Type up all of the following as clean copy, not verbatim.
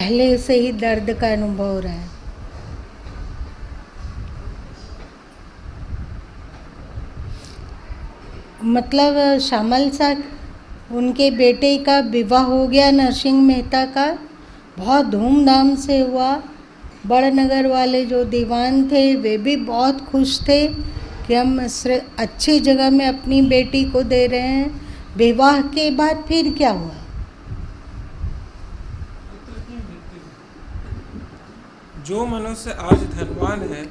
पहले से ही दर्द का अनुभव हो रहा है। मतलब श्यामल साहब उनके बेटे का विवाह हो गया नरसिंह मेहता का, बहुत धूमधाम से हुआ। बड़नगर वाले जो दीवान थे वे भी बहुत खुश थे कि हम अच्छी जगह में अपनी बेटी को दे रहे हैं। विवाह के बाद फिर क्या हुआ? जो मनुष्य आज धनवान है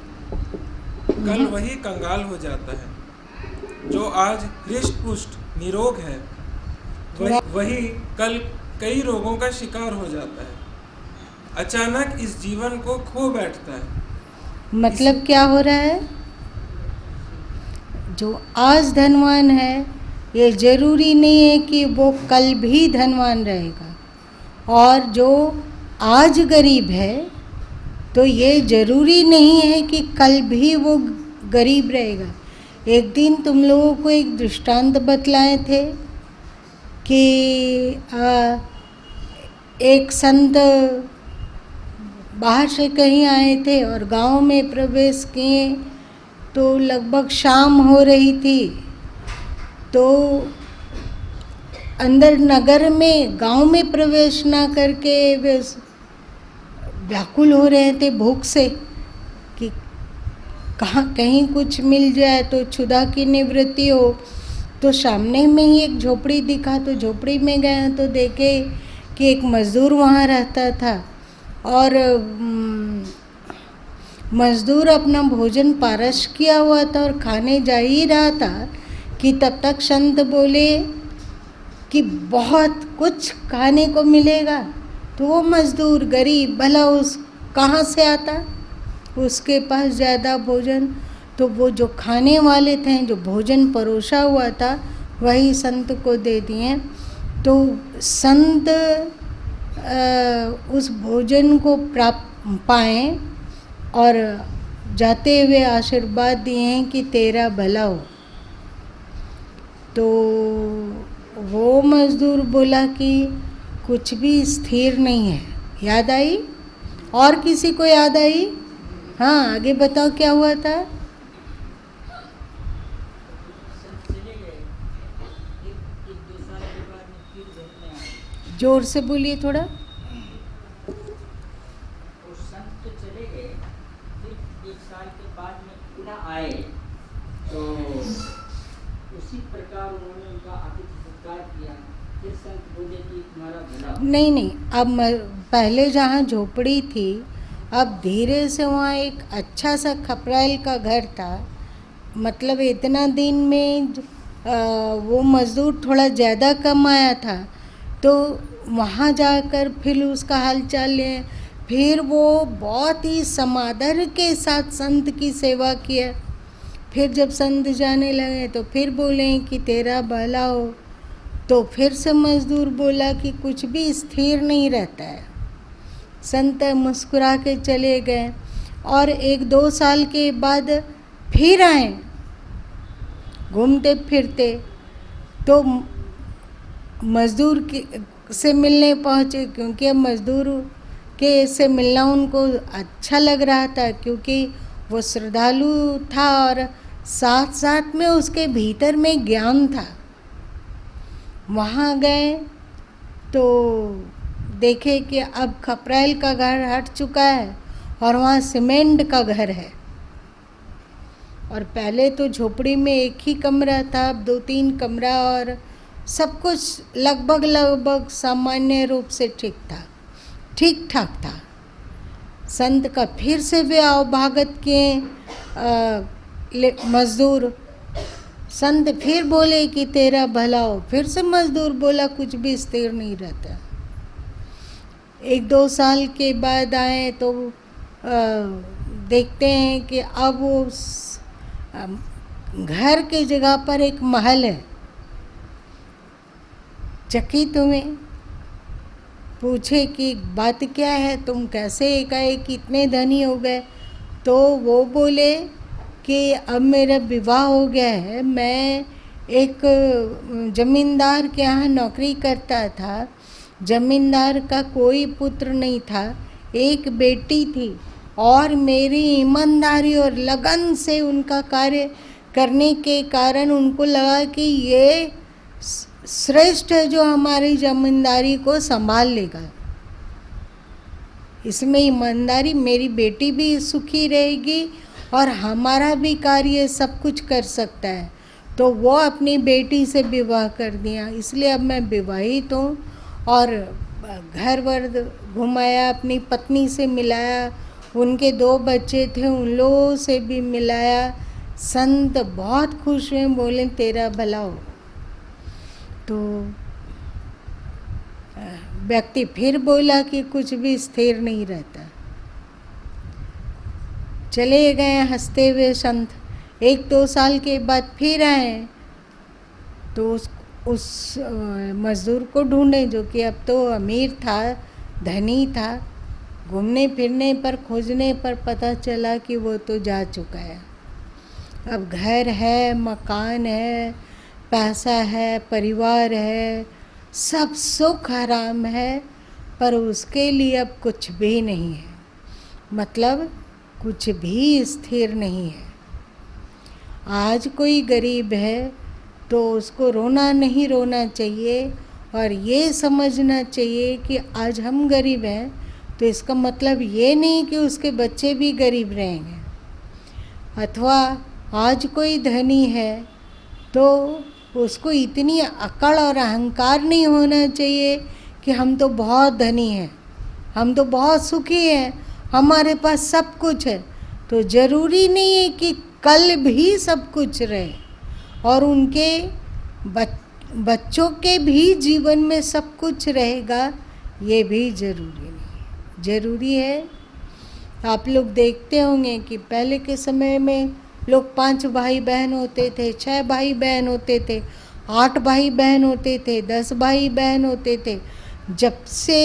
कल वही कंगाल हो जाता है। जो आज हृष्ट पुष्ट निरोग है वही कल कई रोगों का शिकार हो जाता है। अचानक इस जीवन को खो बैठता है। मतलब क्या हो रहा है? जो आज धनवान है ये जरूरी नहीं है कि वो कल भी धनवान रहेगा, और जो आज गरीब है तो ये जरूरी नहीं है कि कल भी वो गरीब रहेगा। एक दिन तुम लोगों को एक दृष्टांत बतलाए थे कि एक संत बाहर से कहीं आए थे और गांव में प्रवेश किए तो लगभग शाम हो रही थी। तो अंदर नगर में गांव में प्रवेश ना करके वे व्याकुल हो रहे थे भूख से कि कहीं कुछ मिल जाए तो क्षुधा की निवृत्ति हो। तो सामने में ही एक झोपड़ी दिखा, तो झोपड़ी में गए तो देखे कि एक मज़दूर वहाँ रहता था और मज़दूर अपना भोजन पारस किया हुआ था और खाने जा ही रहा था कि तब तक संत बोले कि बहुत कुछ खाने को मिलेगा। तो वो मज़दूर गरीब भला उस कहाँ से आता, उसके पास ज़्यादा भोजन। तो वो जो खाने वाले थे, जो भोजन परोसा हुआ था, वही संत को दे दिए। तो संत उस भोजन को प्राप्त पाएँ और जाते हुए आशीर्वाद दिए हैं कि तेरा भला हो। तो वो मज़दूर बोला कि कुछ भी स्थिर नहीं है। याद आई? और किसी को याद आई? हाँ, आगे बताओ क्या हुआ था? जोर से बोलिए थोड़ा। संत चले गए, फिर 1 साल के बाद में पुनः आए तो उसी प्रकार उन्होंने उनका आतिथ्य सत्कार किया। फिर संत बोले कि तुम्हारा भला। नहीं, अब पहले जहाँ झोपड़ी थी अब धीरे से वहाँ एक अच्छा सा खपराइल का घर था। मतलब इतना दिन में वो मज़दूर थोड़ा ज़्यादा कमाया था, तो वहाँ जाकर फिर उसका हालचाल लें। फिर वो बहुत ही समादर के साथ संत की सेवा किया। फिर जब संत जाने लगे तो फिर बोले कि तेरा भला हो। तो फिर से मज़दूर बोला कि कुछ भी स्थिर नहीं रहता है। संत मुस्कुरा के चले गए और 1-2 साल के बाद फिर आए घूमते फिरते। तो मज़दूर से मिलने पहुँचे, क्योंकि अब मज़दूर के से मिलना उनको अच्छा लग रहा था, क्योंकि वो श्रद्धालु था और साथ साथ में उसके भीतर में ज्ञान था। वहाँ गए तो देखे कि अब खपराइल का घर हट चुका है और वहाँ सीमेंट का घर है। और पहले तो झोपड़ी में एक ही कमरा था, अब 2-3 कमरा और सब कुछ लगभग सामान्य रूप से ठीक ठाक था। संत का फिर से वे आवभागत किए मज़दूर। संत फिर बोले कि तेरा भला हो। फिर से मज़दूर बोला कुछ भी स्थिर नहीं रहता। 1-2 साल के बाद आए तो देखते हैं कि अब उस घर की जगह पर एक महल है। चकित हुए, पूछे कि बात क्या है, तुम कैसे एकाएक इतने धनी हो गए? तो वो बोले कि अब मेरा विवाह हो गया है। मैं एक ज़मींदार के यहाँ नौकरी करता था जमींदार का कोई पुत्र नहीं था, एक बेटी थी, और मेरी ईमानदारी और लगन से उनका कार्य करने के कारण उनको लगा कि ये श्रेष्ठ है जो हमारी जमींदारी को संभाल लेगा। इसमें ईमानदारी, मेरी बेटी भी सुखी रहेगी और हमारा भी कार्य सब कुछ कर सकता है। तो वो अपनी बेटी से विवाह कर दिया। इसलिए अब मैं विवाहित हूँ और घर वर घुमाया, अपनी पत्नी से मिलाया, उनके 2 बच्चे थे उन लोगों से भी मिलाया। संत बहुत खुश हुए, बोले तेरा भला हो। तो व्यक्ति फिर बोला कि कुछ भी स्थिर नहीं रहता। चले गए हंसते हुए संत। 1-2 साल के बाद फिर आए तो उस मजदूर को ढूंढे जो कि अब तो अमीर था, धनी था। घूमने फिरने पर, खोजने पर पता चला कि वो तो जा चुका है। अब घर है, मकान है, पैसा है, परिवार है, सब सुख आराम है, पर उसके लिए अब कुछ भी नहीं है। मतलब कुछ भी स्थिर नहीं है। आज कोई गरीब है तो उसको रोना नहीं रोना चाहिए और ये समझना चाहिए कि आज हम गरीब हैं तो इसका मतलब ये नहीं कि उसके बच्चे भी गरीब रहेंगे। अथवा आज कोई धनी है तो उसको इतनी अकड़ और अहंकार नहीं होना चाहिए कि हम तो बहुत धनी हैं, हम तो बहुत सुखी हैं, हमारे पास सब कुछ है। तो ज़रूरी नहीं है कि कल भी सब कुछ रहे और उनके बच्चों के भी जीवन में सब कुछ रहेगा, ये भी ज़रूरी नहीं है। ज़रूरी है, आप लोग देखते होंगे कि पहले के समय में लोग 5 भाई बहन होते थे, 6 भाई बहन होते थे, 8 भाई बहन होते थे, 10 भाई बहन होते थे। जब से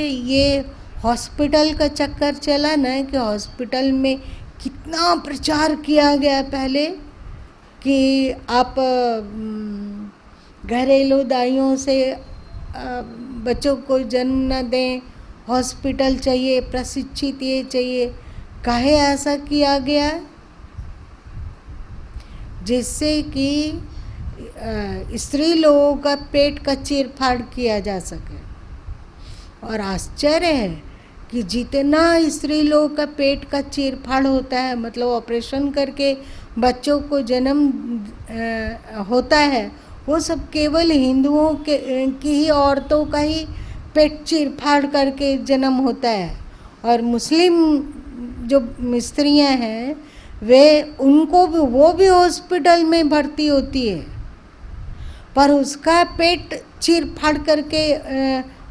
ये हॉस्पिटल का चक्कर चला ना, कि हॉस्पिटल में कितना प्रचार किया गया पहले कि आप घरेलू दाइयों से बच्चों को जन्म न दें, हॉस्पिटल चाहिए, प्रशिक्षित ये चाहिए। काहे ऐसा किया गया? जिससे कि स्त्री लोगों का पेट का चीरफाड़ किया जा सके। और आश्चर्य है कि जितना स्त्री लोगों का पेट का चीरफाड़ होता है, मतलब ऑपरेशन करके बच्चों को जन्म होता है, वो सब केवल हिंदुओं की ही औरतों का ही पेट चीरफाड़ करके जन्म होता है। और मुस्लिम जो स्त्रियां हैं वो भी हॉस्पिटल में भर्ती होती है, पर उसका पेट चीरफाड़ करके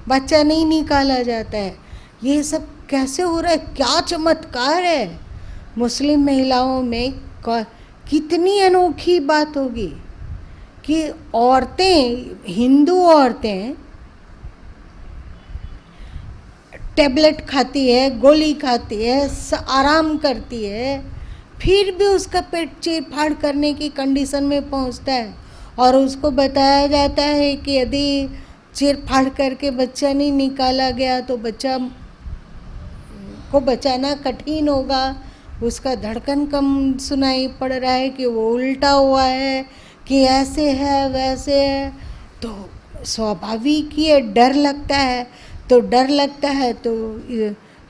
बच्चा नहीं निकाला जाता है। ये सब कैसे हो रहा है? क्या चमत्कार है मुस्लिम महिलाओं में। कितनी अनोखी बात होगी कि औरतें, हिंदू औरतें टेबलेट खाती है, गोली खाती है, आराम करती है, फिर भी उसका पेट चीरफाड़ करने की कंडीशन में पहुंचता है। और उसको बताया जाता है कि यदि चीरफाड़ करके बच्चा नहीं निकाला गया तो बच्चा को बचाना कठिन होगा, उसका धड़कन कम सुनाई पड़ रहा है, कि वो उल्टा हुआ है, कि ऐसे है वैसे है। तो स्वाभाविक ही डर लगता है। तो डर लगता है तो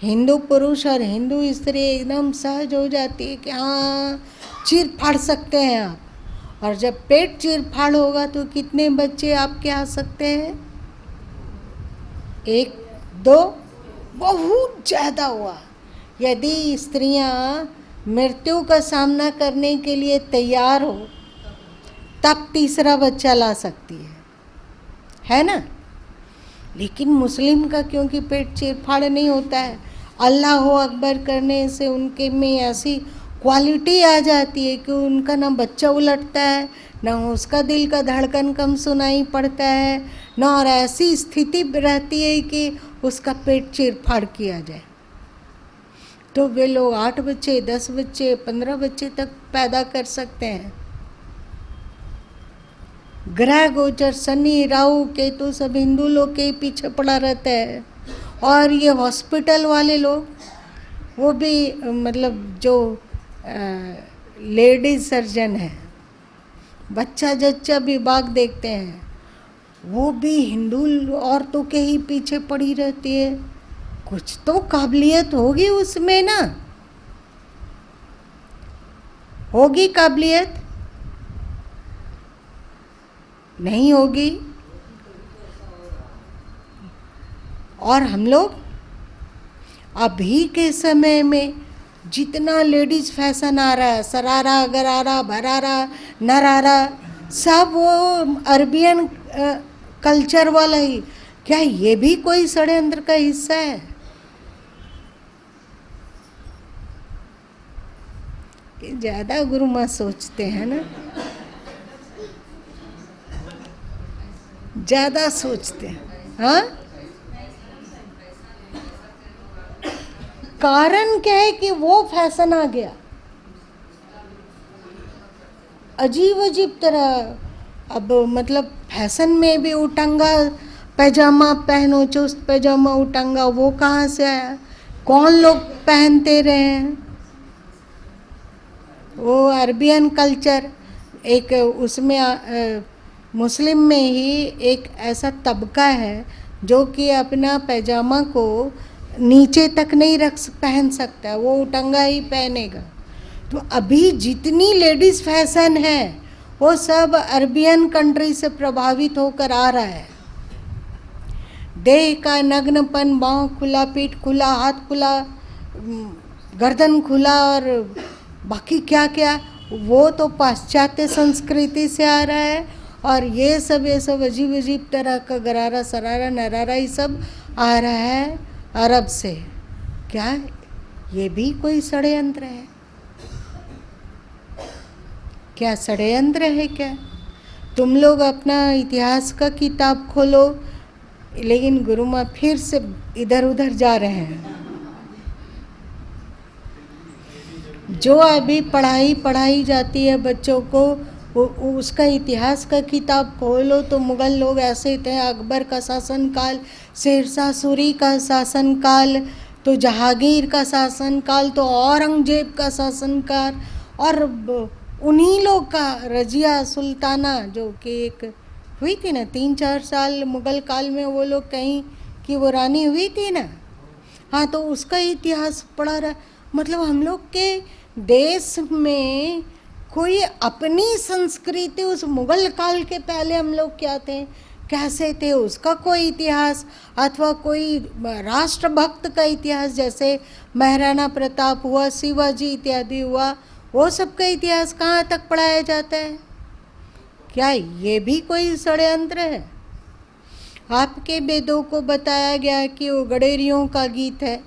हिंदू पुरुष और हिंदू स्त्री एकदम सहज हो जाती है कि हाँ चीर फाड़ सकते हैं आप। और जब पेट चीर फाड़ होगा तो कितने बच्चे आपके आ सकते हैं? 1, 2, बहुत ज़्यादा हुआ। यदि स्त्रियां मृत्यु का सामना करने के लिए तैयार हो तब तीसरा बच्चा ला सकती है ना। लेकिन मुस्लिम का क्योंकि पेट चीरफाड़ नहीं होता है, अल्लाह अकबर करने से उनके में ऐसी क्वालिटी आ जाती है कि उनका ना बच्चा उलटता है, ना उसका दिल का धड़कन कम सुनाई पड़ता है, ना और ऐसी स्थिति रहती है कि उसका पेट चीरफाड़ किया जाए। तो वे लोग 8 बच्चे, 10 बच्चे, 15 बच्चे तक पैदा कर सकते हैं। ग्रह गोचर शनि राहु केतु सब हिंदू लोग के ही पीछे पड़ा रहता है। और ये हॉस्पिटल वाले लोग, वो भी मतलब जो लेडीज सर्जन है, बच्चा जच्चा विभाग देखते हैं, वो भी हिंदू औरतों के ही पीछे पड़ी रहती है। कुछ तो काबिलियत होगी उसमें ना, होगी काबिलियत? नहीं होगी। और हम लोग अभी के समय में जितना लेडीज फैशन आ रहा है, सरारा गरारा भरारा नरारा, सब वो अरबियन कल्चर वाला ही। क्या ये भी कोई षड्यंत्र का हिस्सा है? ज़्यादा गुरु माँ सोचते हैं ना, ज़्यादा सोचते हैं। हाँ, कारण क्या है कि वो फैशन आ गया अजीब अजीब तरह। अब मतलब फैशन में भी उटंगा पैजामा पहनो, चुस्त पैजामा उटंगा, वो कहाँ से आया? कौन लोग पहनते रहे हैं? वो अरबियन कल्चर। एक उसमें मुस्लिम में ही एक ऐसा तबका है जो कि अपना पैजामा को नीचे तक नहीं पहन सकता, वो उटंगा ही पहनेगा। तो अभी जितनी लेडीज़ फैशन है वो सब अरबियन कंट्री से प्रभावित होकर आ रहा है। देह का नग्नपन, बाँह खुला, पीठ खुला, हाथ खुला, गर्दन खुला और बाकी क्या क्या, वो तो पाश्चात्य संस्कृति से आ रहा है। और ये सब अजीब अजीब तरह का गरारा सरारा नरारा ये सब आ रहा है अरब से। क्या ये भी कोई षड्यंत्र है? क्या षड्यंत्र है क्या? तुम लोग अपना इतिहास का किताब खोलो, लेकिन गुरु माँ फिर से इधर उधर जा रहे हैं। जो अभी पढ़ाई जाती है बच्चों को, उसका इतिहास का किताब खोलो तो मुग़ल लोग ऐसे थे, अकबर का शासनकाल, शेरशाह सूरी का शासनकाल, तो जहांगीर का शासनकाल, तो औरंगजेब का शासनकाल, और उन्हीं लोग का रजिया सुल्ताना जो कि एक हुई थी ना 3-4 साल मुग़ल काल में, वो लोग कहीं की वो रानी हुई थी ना। हाँ, तो उसका इतिहास पढ़ा रहा। मतलब हम लोग के देश में कोई अपनी संस्कृति, उस मुग़ल काल के पहले हम लोग क्या थे, कैसे थे, उसका कोई इतिहास, अथवा कोई राष्ट्रभक्त का इतिहास, जैसे महाराणा प्रताप हुआ, शिवाजी इत्यादि हुआ, वो सब का इतिहास कहाँ तक पढ़ाया जाता है? क्या ये भी कोई षड्यंत्र है? आपके वेदों को बताया गया कि वो गडेरियों का गीत है,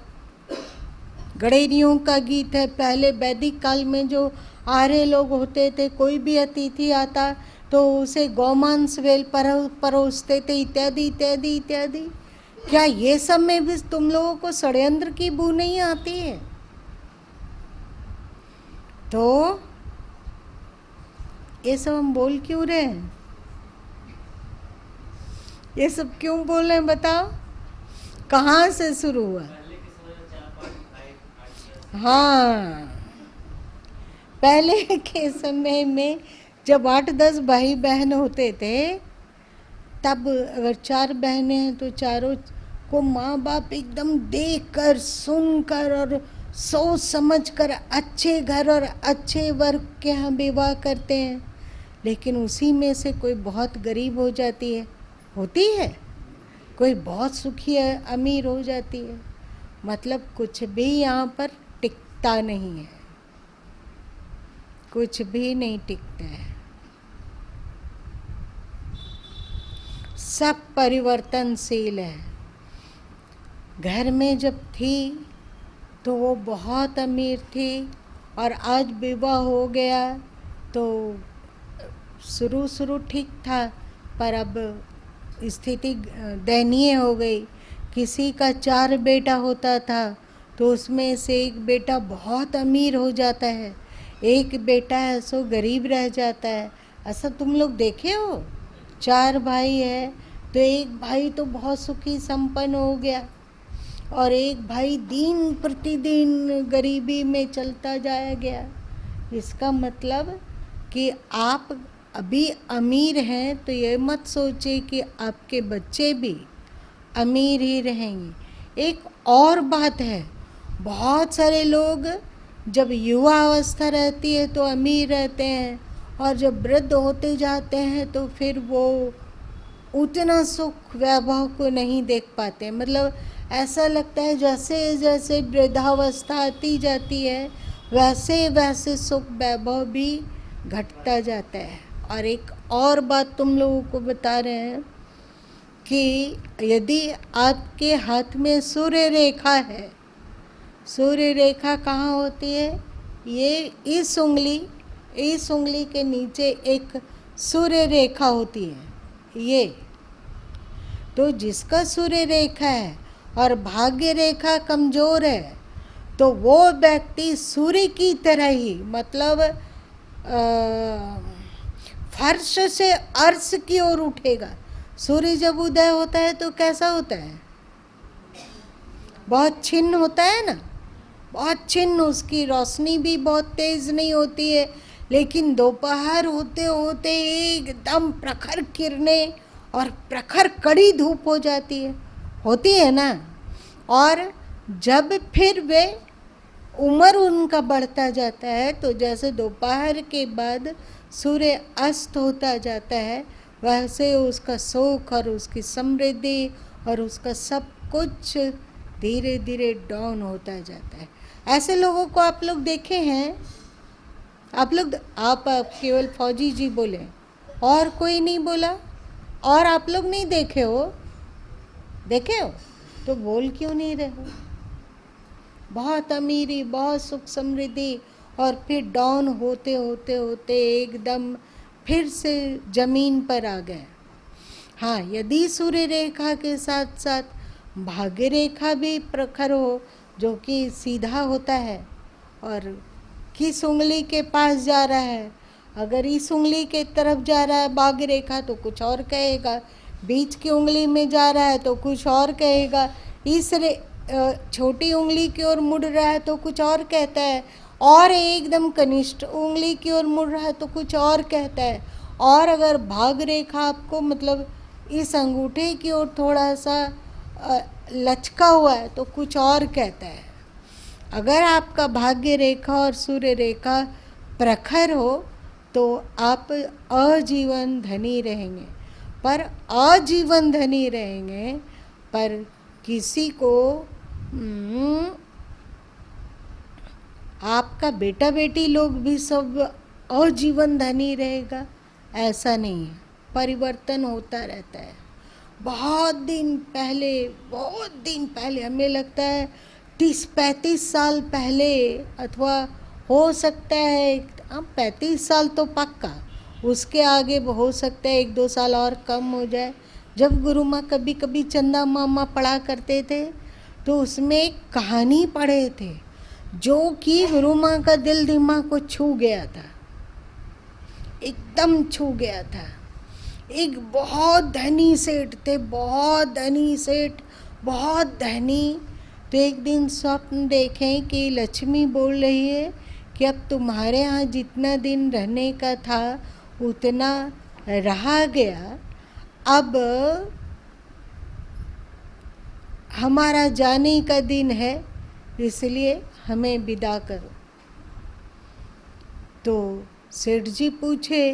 गडेरियों का गीत है। पहले वैदिक काल में जो आर्य लोग होते थे, कोई भी अतिथि आता तो उसे गौमांस वेल परोसते थे, इत्यादि इत्यादि इत्यादि। क्या ये सब में भी तुम लोगों को षड्यंत्र की बू नहीं आती है? तो ये सब हम बोल क्यों रहे हैं? ये सब क्यों बोल रहे हैं बताओ? कहाँ से शुरू हुआ? हाँ, पहले के समय में जब 8-10 भाई बहन होते थे, तब अगर 4 बहनें हैं तो चारों को माँ बाप एकदम देखकर, सुनकर और सोच समझकर अच्छे घर और अच्छे वर्ग के यहाँ विवाह करते हैं। लेकिन उसी में से कोई बहुत गरीब हो जाती है, होती है, कोई बहुत सुखी है, अमीर हो जाती है। मतलब कुछ भी यहाँ पर टिकता नहीं है, कुछ भी नहीं टिकता है। सब परिवर्तनशील है। घर में जब थी तो वो बहुत अमीर थी, और आज विवाह हो गया तो शुरू ठीक था, पर अब स्थिति दयनीय हो गई। किसी का 4 बेटा होता था तो उसमें से एक बेटा बहुत अमीर हो जाता है, एक बेटा है सो गरीब रह जाता है। ऐसा तुम लोग देखे हो? 4 भाई है तो एक भाई तो बहुत सुखी संपन्न हो गया और एक भाई दिन प्रतिदिन गरीबी में चलता जाया गया। इसका मतलब कि आप अभी अमीर हैं तो ये मत सोचिए कि आपके बच्चे भी अमीर ही रहेंगे। एक और बात है, बहुत सारे लोग जब युवा अवस्था रहती है तो अमीर रहते हैं और जब वृद्ध होते जाते हैं तो फिर वो उतना सुख वैभव को नहीं देख पाते। मतलब ऐसा लगता है जैसे जैसे वृद्धावस्था आती जाती है वैसे वैसे सुख वैभव भी घटता जाता है। और एक और बात तुम लोगों को बता रहे हैं कि यदि आपके हाथ में सूर्य रेखा है, सूर्य रेखा कहाँ होती है? ये इस उंगली के नीचे एक सूर्य रेखा होती है। ये तो जिसका सूर्य रेखा है और भाग्य रेखा कमजोर है तो वो व्यक्ति सूर्य की तरह ही, मतलब फर्श से अर्श की ओर उठेगा। सूर्य जब उदय होता है तो कैसा होता है? बहुत छिन्न होता है ना, बहुत छिन्न, उसकी रोशनी भी बहुत तेज नहीं होती है, लेकिन दोपहर होते होते एकदम प्रखर किरणें और प्रखर कड़ी धूप हो जाती है, होती है ना। और जब फिर वे उम्र उनका बढ़ता जाता है तो जैसे दोपहर के बाद सूर्य अस्त होता जाता है वैसे उसका सुख और उसकी समृद्धि और उसका सब कुछ धीरे धीरे डाउन होता जाता है। ऐसे लोगों को आप लोग देखे हैं? आप केवल फौजी जी बोले और कोई नहीं बोला? और आप लोग नहीं देखे हो? देखे हो तो बोल क्यों नहीं रहे हो? बहुत अमीरी, बहुत सुख समृद्धि और फिर डाउन होते होते होते एकदम फिर से जमीन पर आ गए। हाँ, यदि सूर्य रेखा के साथ साथ भाग्य रेखा भी प्रखर हो जो कि सीधा होता है और किस उंगली के पास जा रहा है, अगर इस उंगली के तरफ जा रहा है भाग्य रेखा तो कुछ और कहेगा, बीच की उंगली में जा रहा है तो कुछ और कहेगा, इस छोटी उंगली की ओर मुड़ रहा है तो कुछ और कहता है, और एकदम कनिष्ठ उंगली की ओर मुड़ रहा है तो कुछ और कहता है। और अगर भाग्य रेखा आपको मतलब इस अंगूठे की ओर थोड़ा सा लचका हुआ है तो कुछ और कहता है। अगर आपका भाग्य रेखा और सूर्य रेखा प्रखर हो तो आप आजीवन धनी रहेंगे, पर आजीवन धनी रहेंगे पर किसी को आपका बेटा बेटी लोग भी सब आजीवन धनी रहेगा ऐसा नहीं है, परिवर्तन होता रहता है। बहुत दिन पहले हमें लगता है 30-35 साल पहले, अथवा हो सकता है 35 साल तो पक्का, उसके आगे हो सकता है 1-2 साल और कम हो जाए। जब गुरु माँ कभी कभी चंदा मामा पढ़ा करते थे तो उसमें एक कहानी पढ़े थे जो कि गुरु माँ का दिल दिमाग को छू गया था, एकदम छू गया था। एक बहुत धनी सेठ थे, बहुत धनी। तो एक दिन स्वप्न देखें कि लक्ष्मी बोल रही है कि अब तुम्हारे यहाँ जितना दिन रहने का था उतना रहा गया, अब हमारा जाने का दिन है, इसलिए हमें विदा करो। तो सेठ जी पूछे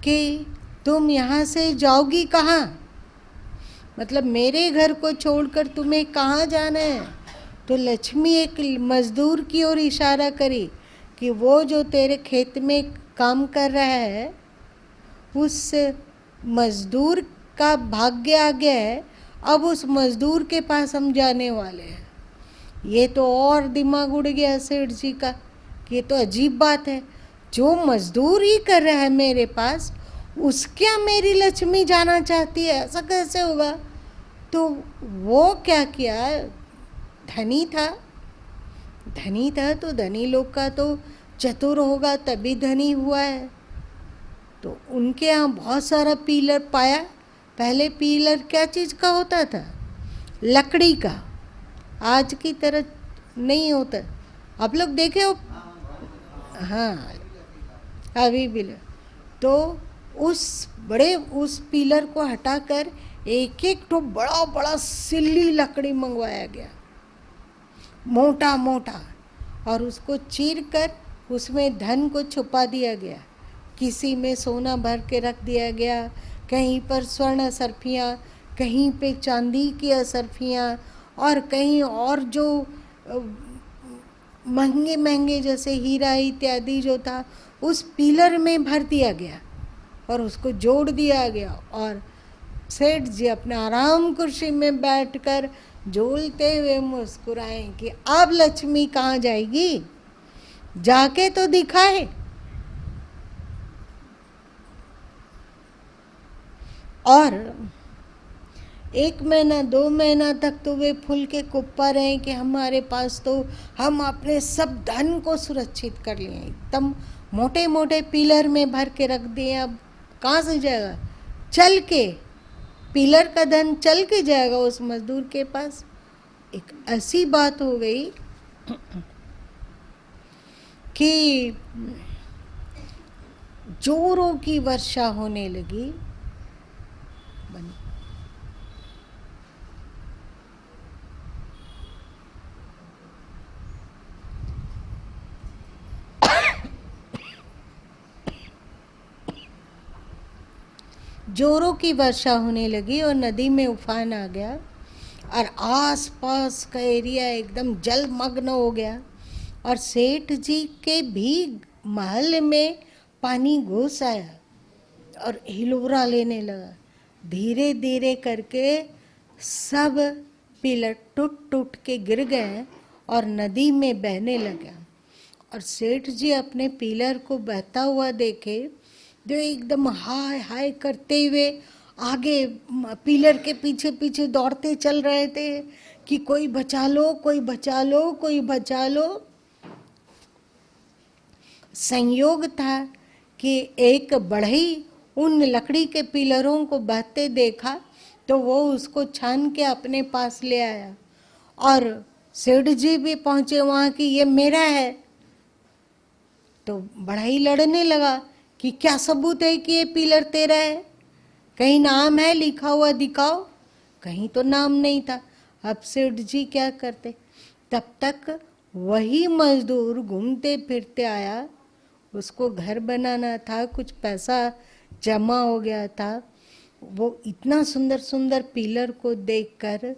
कि तुम यहाँ से जाओगी कहाँ? मतलब मेरे घर को छोड़कर तुम्हें कहाँ जाना है? तो लक्ष्मी एक मजदूर की ओर इशारा करी कि वो जो तेरे खेत में काम कर रहा है उस मजदूर का भाग्य आ गया है, अब उस मजदूर के पास हम जाने वाले हैं। ये तो और दिमाग उड़ गया सेठ जी का कि ये तो अजीब बात है, जो मजदूर ही कर रहा है मेरे पास उसके मेरी लक्ष्मी जाना चाहती है, ऐसा कैसे होगा? तो वो क्या किया, धनी था तो धनी लोग का तो चतुर होगा तभी धनी हुआ है। तो उनके यहाँ बहुत सारा पीलर पाया। पहले पीलर क्या चीज़ का होता था? लकड़ी का, आज की तरह नहीं होता। आप लोग देखे हो? हाँ, अभी भी तो उस पीलर को हटाकर एक एक तो बड़ा बड़ा सिल्ली लकड़ी मंगवाया गया, मोटा मोटा, और उसको चीर कर उसमें धन को छुपा दिया गया। किसी में सोना भर के रख दिया गया, कहीं पर स्वर्ण असरफियाँ, कहीं पे चांदी की असरफियाँ, और कहीं और जो महंगे महंगे जैसे हीरा इत्यादि जो था उस पीलर में भर दिया गया और उसको जोड़ दिया गया। और सेठ जी अपने आराम कुर्सी में बैठकर झूलते हुए मुस्कुराए कि अब लक्ष्मी कहाँ जाएगी, जाके तो दिखाए। और 1 महीना 2 महीना तक तो वे फूल के कुप्पा रहे कि हमारे पास तो हम अपने सब धन को सुरक्षित कर लिए, एकदम मोटे मोटे पीलर में भर के रख दिए। अब कहाँ से जाएगा? चल के पीलर का धन चल के जाएगा उस मजदूर के पास। एक ऐसी बात हो गई कि जोरों की वर्षा होने लगी। जोरों की वर्षा होने लगी और नदी में उफान आ गया और आसपास का एरिया एकदम जलमग्न हो गया। और सेठ जी के भी महल में पानी घुस आया और हिलोरा लेने लगा। धीरे धीरे करके सब पिलर टूट टूट के गिर गए और नदी में बहने लगा। और सेठ जी अपने पिलर को बहता हुआ देखे, जो एकदम हाय हाय करते हुए आगे पिलर के पीछे पीछे दौड़ते चल रहे थे कि कोई बचा लो, कोई बचा लो, कोई बचा लो। संयोग था कि एक बढ़ई उन लकड़ी के पिलरों को बहते देखा तो वो उसको छान के अपने पास ले आया। और सेठ जी भी पहुंचे वहाँ कि ये मेरा है। तो बढ़ई लड़ने लगा कि क्या सबूत है कि ये पिलर तेरा है? कहीं नाम है लिखा हुआ दिखाओ। कहीं तो नाम नहीं था। अब सेठ जी क्या करते? तब तक वही मजदूर घूमते फिरते आया। उसको घर बनाना था, कुछ पैसा जमा हो गया था। वो इतना सुंदर सुंदर पिलर को देखकर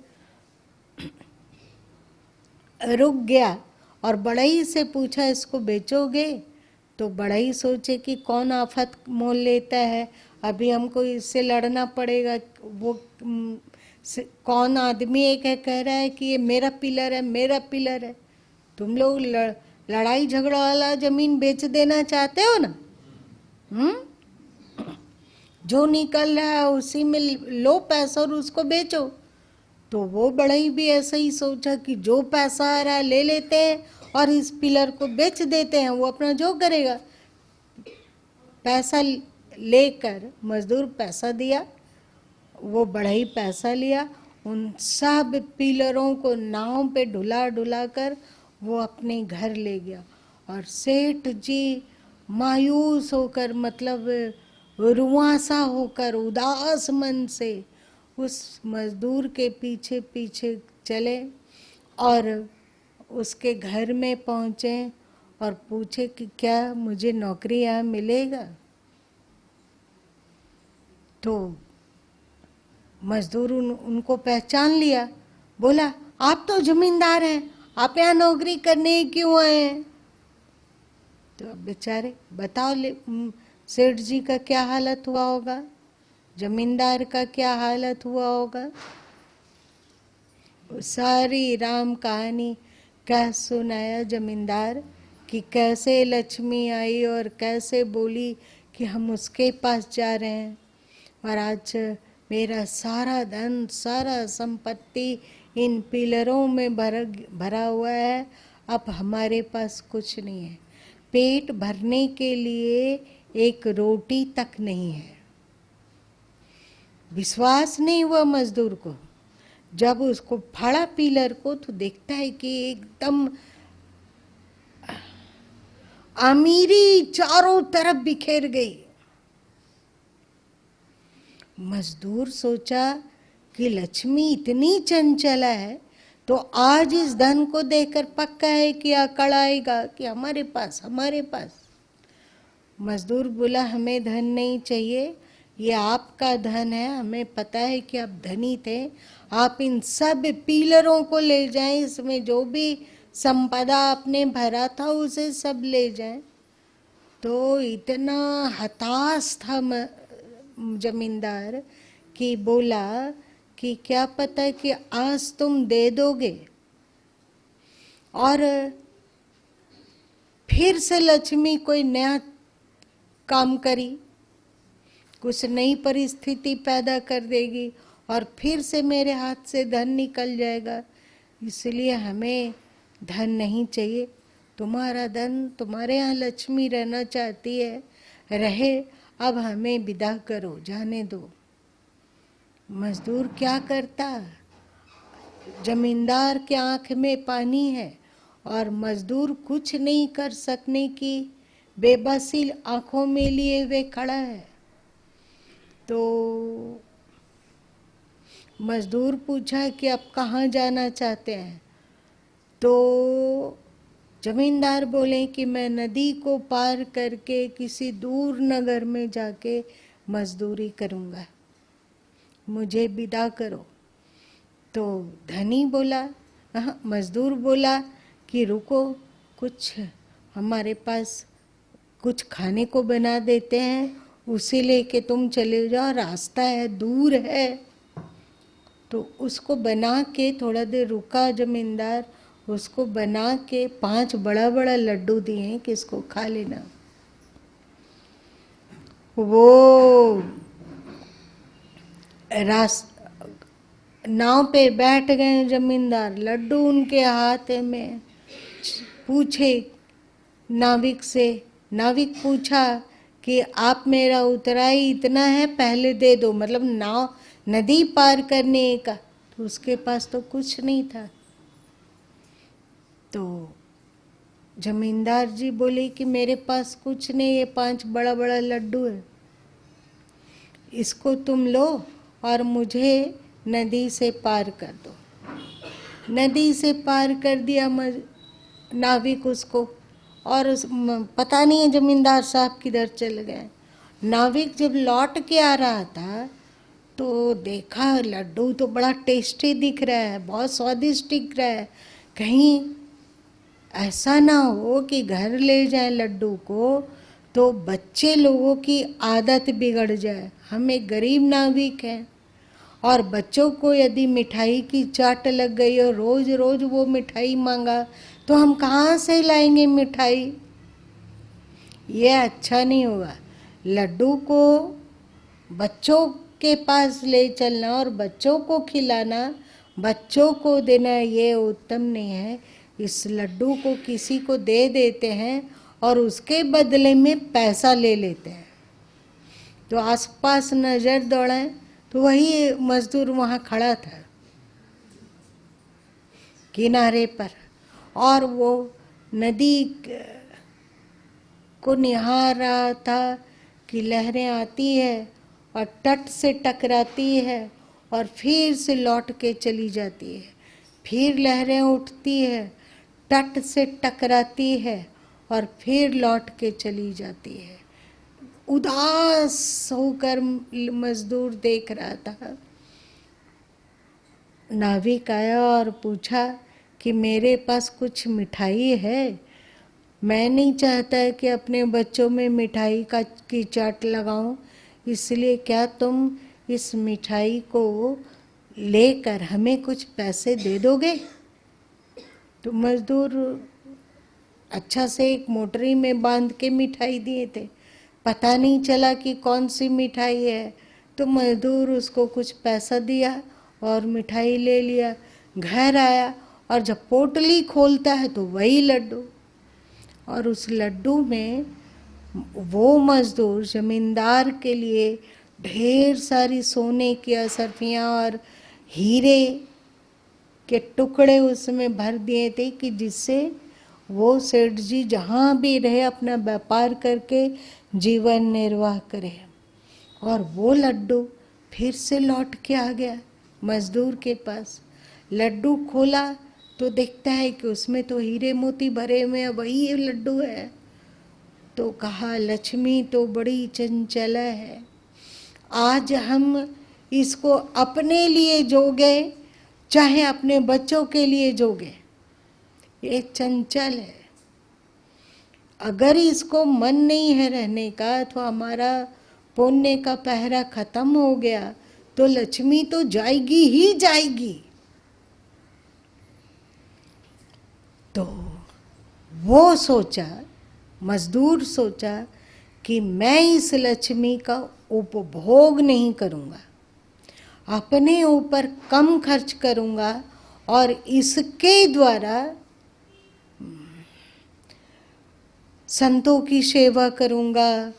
रुक गया और बढ़ई से पूछा, इसको बेचोगे? तो बढ़ई सोचे कि कौन आफत मोल लेता है, अभी हमको इससे लड़ना पड़ेगा। वो कौन आदमी एक है कह रहा है कि ये मेरा पिलर है, मेरा पिलर है। तुम लोग लड़ाई झगड़ा वाला जमीन बेच देना चाहते हो ना? जो निकल रहा है उसी में लो पैसा और उसको बेचो। तो वो बढ़ई भी ऐसा ही सोचा कि जो पैसा आ रहा है ले लेते हैं और इस पिलर को बेच देते हैं, वो अपना जो करेगा। पैसा लेकर मजदूर पैसा दिया, वो बढ़ई पैसा लिया, उन सब पिलरों को नाव पे ढुला ढुला कर वो अपने घर ले गया। और सेठ जी मायूस होकर, मतलब रुआंसा होकर, उदास मन से उस मजदूर के पीछे पीछे चले और उसके घर में पहुँचे और पूछे कि क्या मुझे नौकरी यहाँ मिलेगा? तो मजदूर उनको पहचान लिया, बोला, आप तो जमींदार हैं, आप यहाँ नौकरी करने क्यों आए हैं? तो अब बेचारे बताओ, सेठ जी का क्या हालत हुआ होगा, जमींदार का क्या हालत हुआ होगा। सारी राम कहानी कह सुनाया जमींदार कि कैसे लक्ष्मी आई और कैसे बोली कि हम उसके पास जा रहे हैं और आज मेरा सारा धन, सारा संपत्ति इन पिलरों में भरा हुआ है, अब हमारे पास कुछ नहीं है। पेट भरने के लिए एक रोटी तक नहीं है। विश्वास नहीं हुआ मजदूर को। जब उसको फाड़ा पिलर को तो देखता है कि एकदम अमीरी चारों तरफ बिखेर गई। मजदूर सोचा कि लक्ष्मी इतनी चंचला है तो आज इस धन को देखकर पक्का है कि अकड़ आएगा कि हमारे पास। मजदूर बोला, हमें धन नहीं चाहिए, ये आपका धन है, हमें पता है कि आप धनी थे, आप इन सब पिलरों को ले जाएं, इसमें जो भी संपदा आपने भरा था उसे सब ले जाएं। तो इतना हताश था जमींदार कि बोला कि क्या पता कि आज तुम दे दोगे और फिर से लक्ष्मी कोई नया काम करी, कुछ नई परिस्थिति पैदा कर देगी और फिर से मेरे हाथ से धन निकल जाएगा। इसलिए हमें धन नहीं चाहिए, तुम्हारा धन, तुम्हारे यहाँ लक्ष्मी रहना चाहती है, रहे, अब हमें विदा करो, जाने दो। मजदूर क्या करता? जमींदार के आंख में पानी है और मजदूर कुछ नहीं कर सकने की बेबसी आंखों में लिए हुए खड़ा है। तो मजदूर पूछा कि अब कहाँ जाना चाहते हैं? तो जमींदार बोले कि मैं नदी को पार करके किसी दूर नगर में जाके मजदूरी करूँगा, मुझे विदा करो। तो धनी बोला, मजदूर बोला कि रुको, कुछ हमारे पास कुछ खाने को बना देते हैं, उसे लेके तुम चले जाओ, रास्ता है, दूर है। तो उसको बना के, थोड़ा देर रुका जमींदार, उसको बना के 5 बड़ा बड़ा लड्डू दिए कि इसको खा लेना। वो नाव पे बैठ गए जमींदार, लड्डू उनके हाथ में। पूछे नाविक से, नाविक पूछा कि आप मेरा उतराई इतना है, पहले दे दो, मतलब नाव नदी पार करने का। तो उसके पास तो कुछ नहीं था। तो जमींदार जी बोले कि मेरे पास कुछ नहीं, ये 5 बड़ा बड़ा लड्डू है, इसको तुम लो और मुझे नदी से पार कर दो। नदी से पार कर दिया नाविक उसको, और पता नहीं है जमींदार साहब किधर चले गए। नाविक जब लौट के आ रहा था तो देखा लड्डू तो बड़ा टेस्टी दिख रहा है, बहुत स्वादिष्ट दिख रहा है, कहीं ऐसा ना हो कि घर ले जाए लड्डू को तो बच्चे लोगों की आदत बिगड़ जाए। हम एक गरीब नाविक हैं और बच्चों को यदि मिठाई की चाट लग गई और रोज रोज वो मिठाई मांगा तो हम कहाँ से लाएंगे मिठाई? ये अच्छा नहीं होगा। लड्डू को बच्चों के पास ले चलना और बच्चों को खिलाना, बच्चों को देना, ये उत्तम नहीं है। इस लड्डू को किसी को दे देते हैं और उसके बदले में पैसा ले लेते हैं। तो आसपास नज़र दौड़ाएं तो वही मजदूर वहाँ खड़ा था किनारे पर, और वो नदी को निहार रहा था कि लहरें आती है और तट से टकराती है और फिर से लौट के चली जाती है, फिर लहरें उठती है, तट से टकराती है और फिर लौट के चली जाती है। उदास होकर मजदूर देख रहा था। नाविक आया और पूछा कि मेरे पास कुछ मिठाई है? मैं नहीं चाहता कि अपने बच्चों में मिठाई की चाट लगाऊं, इसलिए क्या तुम इस मिठाई को लेकर हमें कुछ पैसे दे दोगे? तो मजदूर अच्छा से एक मोटरी में बांध के मिठाई दिए थे, पता नहीं चला कि कौन सी मिठाई है। तो मजदूर उसको कुछ पैसा दिया और मिठाई ले लिया। घर आया और जब पोटली खोलता है तो वही लड्डू, और उस लड्डू में वो मजदूर जमींदार के लिए ढेर सारी सोने की असरफियाँ और हीरे के टुकड़े उसमें भर दिए थे कि जिससे वो सेठ जी जहाँ भी रहे अपना व्यापार करके जीवन निर्वाह करे। और वो लड्डू फिर से लौट के आ गया मजदूर के पास। लड्डू खोला तो देखता है कि उसमें तो हीरे मोती भरे हुए हैं, वही लड्डू है। तो कहा लक्ष्मी तो बड़ी चंचला है, आज हम इसको अपने लिए जोगे चाहे अपने बच्चों के लिए जोगे, ये चंचल है। अगर इसको मन नहीं है रहने का अथवा हमारा पुण्य का पहरा खत्म हो गया तो लक्ष्मी तो जाएगी ही जाएगी। तो वो सोचा, मजदूर सोचा कि मैं इस लक्ष्मी का उपभोग नहीं करूँगा, अपने ऊपर कम खर्च करूँगा और इसके द्वारा संतों की सेवा करूँगा,